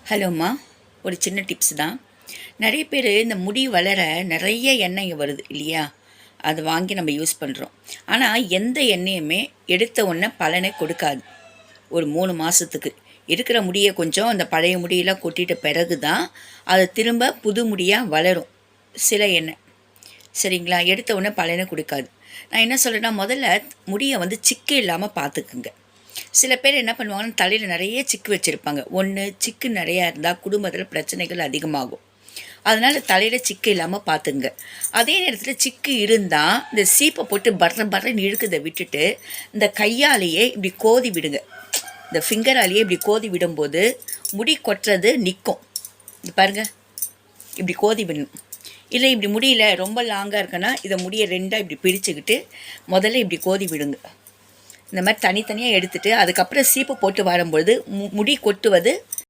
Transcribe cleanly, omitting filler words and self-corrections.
ஹலோம்மா, ஒரு சின்ன டிப்ஸ் தான். நிறைய பேர் இந்த முடி வளர நிறைய எண்ணெய் வருது இல்லையா, அது வாங்கி நம்ம யூஸ் பண்ணுறோம். ஆனால் எந்த எண்ணெயுமே எடுத்த உடனே பலனை கொடுக்காது. ஒரு 3 மாதத்துக்கு இருக்கிற முடியை கொஞ்சம் அந்த பழைய முடியெல்லாம் கொட்டிட்ட பிறகு தான் அது திரும்ப புது முடியாக வளரும் சில எண்ணெய். சரிங்களா? எடுத்த உடனே பலனை கொடுக்காது. நான் என்ன சொல்கிறேன்னா, முதல்ல முடியை சிக்கு இல்லாமல் பார்த்துக்குங்க. சில பேர் என்ன பண்ணுவாங்கன்னா, தலையில் நிறைய சிக்கு வச்சுருப்பாங்க. ஒன்று, சிக்கு நிறையா இருந்தால் குடும்பத்தில் பிரச்சனைகள் அதிகமாகும். அதனால் தலையில் சிக்கு இல்லாமல் பார்த்துங்க. அதே நேரத்தில் சிக்கு இருந்தால் இந்த சீப்பை போட்டு பர்றன்னு இழுக்கதை விட்டுட்டு இந்த கையாலேயே இப்படி கோதி விடுங்க. இந்த ஃபிங்கராலேயே இப்படி கோதி விடும்போது முடி கொட்டுறது நிற்கும். இது பாருங்கள், இப்படி கோதி விடணும். இல்லை இப்படி முடியல, ரொம்ப லாங்காக இருக்குன்னா இதை முடியை ரெண்டாக இப்படி பிரிச்சுக்கிட்டு முதல்ல இப்படி கோதி விடுங்க. இந்த மாதிரி தனித்தனியாக எடுத்துகிட்டு அதுக்கப்புறம் சீப்பு போட்டு வரும்பொழுது முடி கொட்டுவது